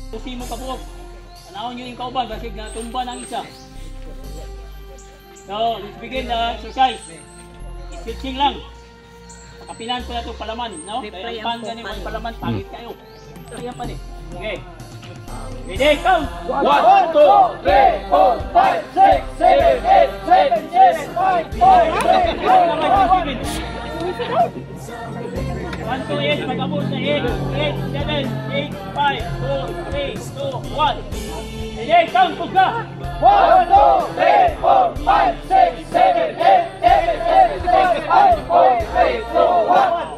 Susi mo kabuok. Panahon nyo yung kauban, basig na tumba ng isa. So, let's begin the exercise. Stretching lang. Pakapinan ko na ito palaman, no? Kaya ang pan ganun, may palaman, pangit kayo. Kaya pa din. Okay. Ready, count! 1, 2, 3, 4, 5, 6, 7, 8, 7, 6, 5, 4, 3, 2, 1. 1, 2, 8, mag-abot na 8, 8, 7, 8, 5, 4, 3, 2, 1. Ready, count! Pugka! 1, 2, 3, 4, 5, 6, 7, 8, 7, 6, 5, 4, 3, 2, 1.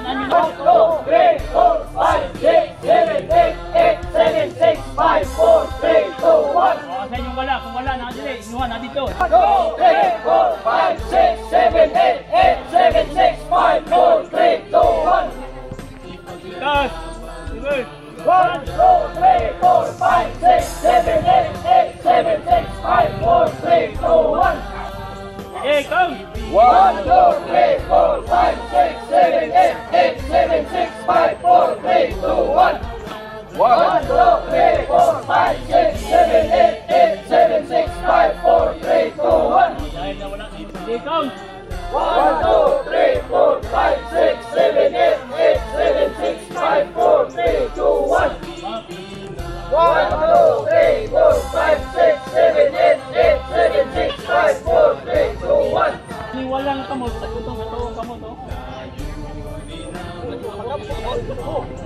1, 2, 3, 4, 5, 6, 7, 8, 7, 6, 5, 4, 3, 2, 1. Sa inyong wala, kung wala, nakadili, inuha na dito. 1, 2, 3, 4, 5, 6, 7, 8, 7, 6, 5, 4, 3, 2, 1. Gas! Reverse! 1, 2, 3, 4, 5, 6, 7, 8, 7, 6, 5, 4, 3, 2, 1. Hey, count! 1, 2, 3, 4, 5, 6, 7, 8, 7, 6, 5, 4, 3, 2, 1. 1, 2, 3, 4, 5, 6, 7, 8, 7, 6, 5, 4, 3, 2, 1. Dahil na wala, hey, count! 1, 2, 3, 4, 5, 6, 7, 8, 7, 6, 5, 4, 3, 2, 1. 1, 2, 3, 4, 5, 6, 7, 8, 7, 6, 5, 4, 3, 2, 1. Wala ng kamot, tagutong katuong kamot, oh.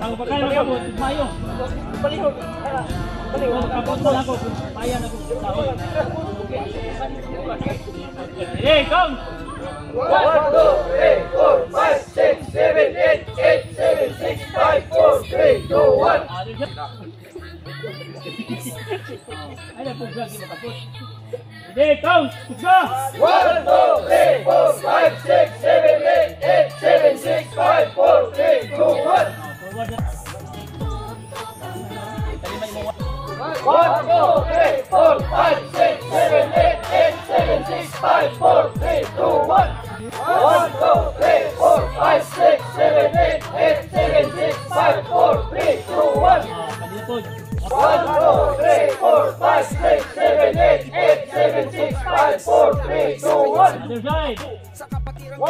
Ang pagkain ng kamot, mayo. Balihog. Balihog. Kamot na ako, payan ako sa tao. Hey, count! 1, 2, 3, 4, 5, 6, 7, 8, 7, 6, 5, 4, 3, 2, 1. Ay, napuglag yung matapos. Hey, count! Pugga! 1, 2, 3, 4, 5, 6, 7, 8, 7, 6, 5, 4, 3, 2, 1. 1, 2, 3, 4, 5, 6, 7, 8, 7, 6, 5, 4, 3, 2, 1. 1, 2, 3, 4, 5, 6, 7, 8, 7, 6, 5, 4, 3, 2, 1. 1, 2, 3, 4, 5, 6, 7, 8, 7, 6, 5, 4, 3, 2, 1. Other side! 1,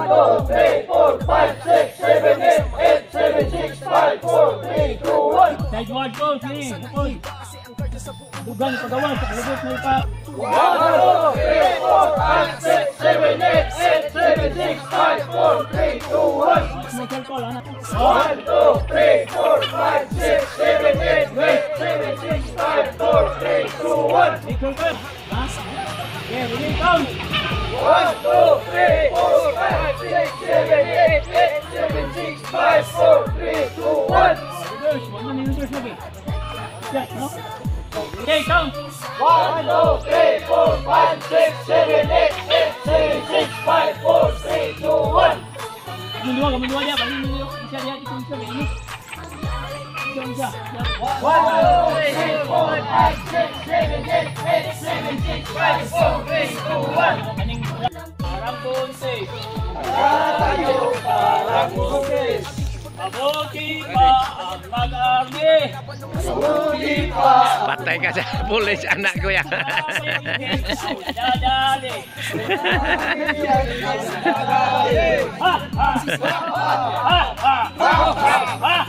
2, 3, 4, 5, 6, 7, 8, 7, 6, 5, 4, 3, 2, 1. Sideward ko, sige, hapon. Dugan, pagawan, sa kalabot na ipa. 1, 2, 3, 4, 5, 6, 7, 8, 7, 6, 5, 4, 3, 2, 1. Small circle, anak. 1, 2, 3, 4, 5, 6, 7, 8, 7, 6, 5, 4, 3, 2, 1. Big circle. Ha? Okay, ready, count! 1, 2, 3, 4, 5, 6, 7, 8, 7, 6, 5, 4, 3, 2, 1. Reverse, wag na ni-reverse lagi. Yes, no? Okay, count! 1, 2, 3, 4, 5, 6, 7, 8, 7, 6, 5, 4, 3, 2, 1. Kamunduwa niya, balik nyo isa diya, itong isa, may init. Isa. 1, 2, 3, 4, 5, 6, 7, 8, 7, 6, 5, 4, 3, 2, 1. Kaning parang bunte. Tayo parang buntis. Mabuti pa ang mag-army. Mabuti pa. Patay ka sa pulis, anak ko yan. Dadali. Ha! Ha! Ha! Ha! Ha!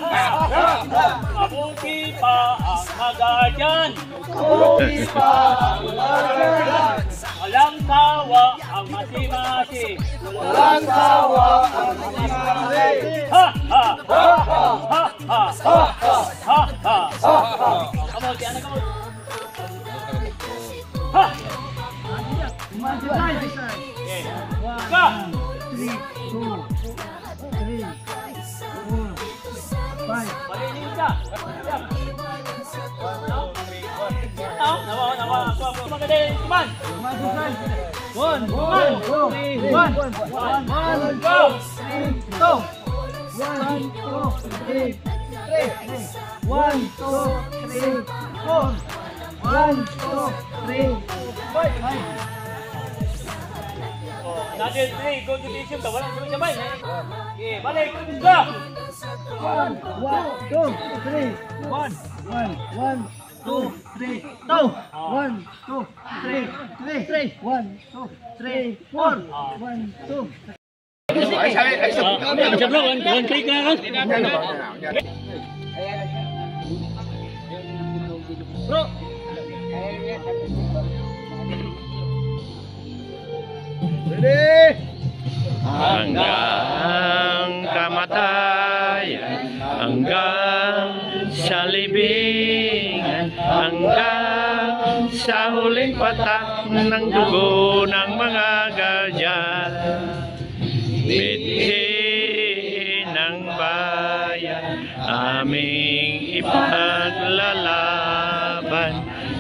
Mabuti pa ang mag-aryan. Mabuti pa ang mag-aryan. Walang sawa ang masi-masi. Walang sawa ang masi-masi. Ha! Ha! Ha! Ha! Ha! Ha! Ha! Ha! Kamot, yan na kamot. Ha! Okay. Ka! 3, 2, 3, 4, 5. Malinin ka. Nawa. Ako. Magaling. Iman. 1, 2, 3, 1. 1, go! 1, 2, 3, 1, 2, 3, 4. 1, 2, 3, 5. Natin 3, competition ka. Walang sabay-sabay. Okay, balik. Go! 1, 2, 3, 1, 1, 2, 3, 2. 1, 2, 3, 3. 1, 2, 3, 4. 1, 2. Siya bro, one click na lang. Bro. Ready? Hanggang kamatayan, hanggang sa libingan, hanggang sa huling patak ng dugo ng mga ganyan. Mithi ng bayan, aming ipaglalaban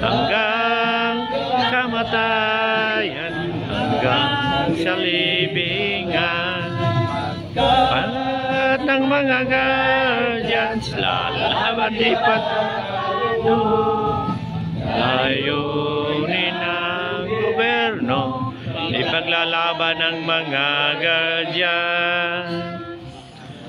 hanggang kamatayan, hanggang sa libingan. Panat ng mga guardians, lalaban di patno, layunin ng gobyerno, ipaglalaban ng mga guardian.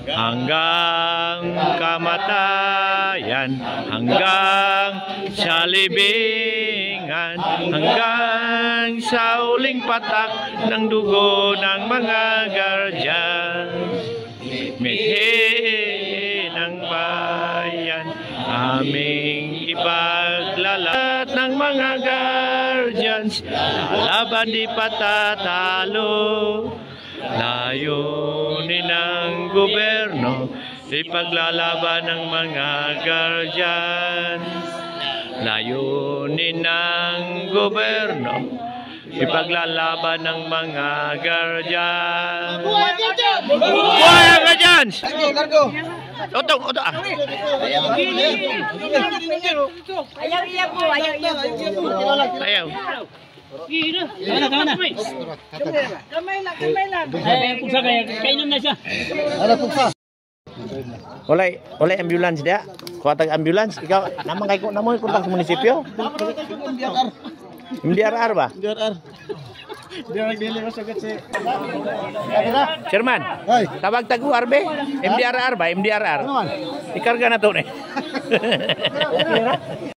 Hanggang kamatayan, hanggang sa libingan, hanggang sa uling patak ng dugo ng mga guardian. Mithi ng bayan, aming ipaglalaban ng mga guardians, lalaban di patatalo. Layunin ng gobyerno, ipaglalaban ng mga guardian. Layunin ng gobyerno, ipaglalaban ng mga guardian. Buhay ang guardians! Otong, otong ah. Ayaw iya po, ayaw iya po. Ayaw. Tama na. Kamay lang. Ay, pugsa kaya, kainom na siya. Olay ambulance dia. Kuha tag ambulance. Ikaw naman kay ko namo kontak sa munisipyo. MDRR ba? Chairman. Tawag tag URB. MDRR ba? MDRR. Ikarga na to ni.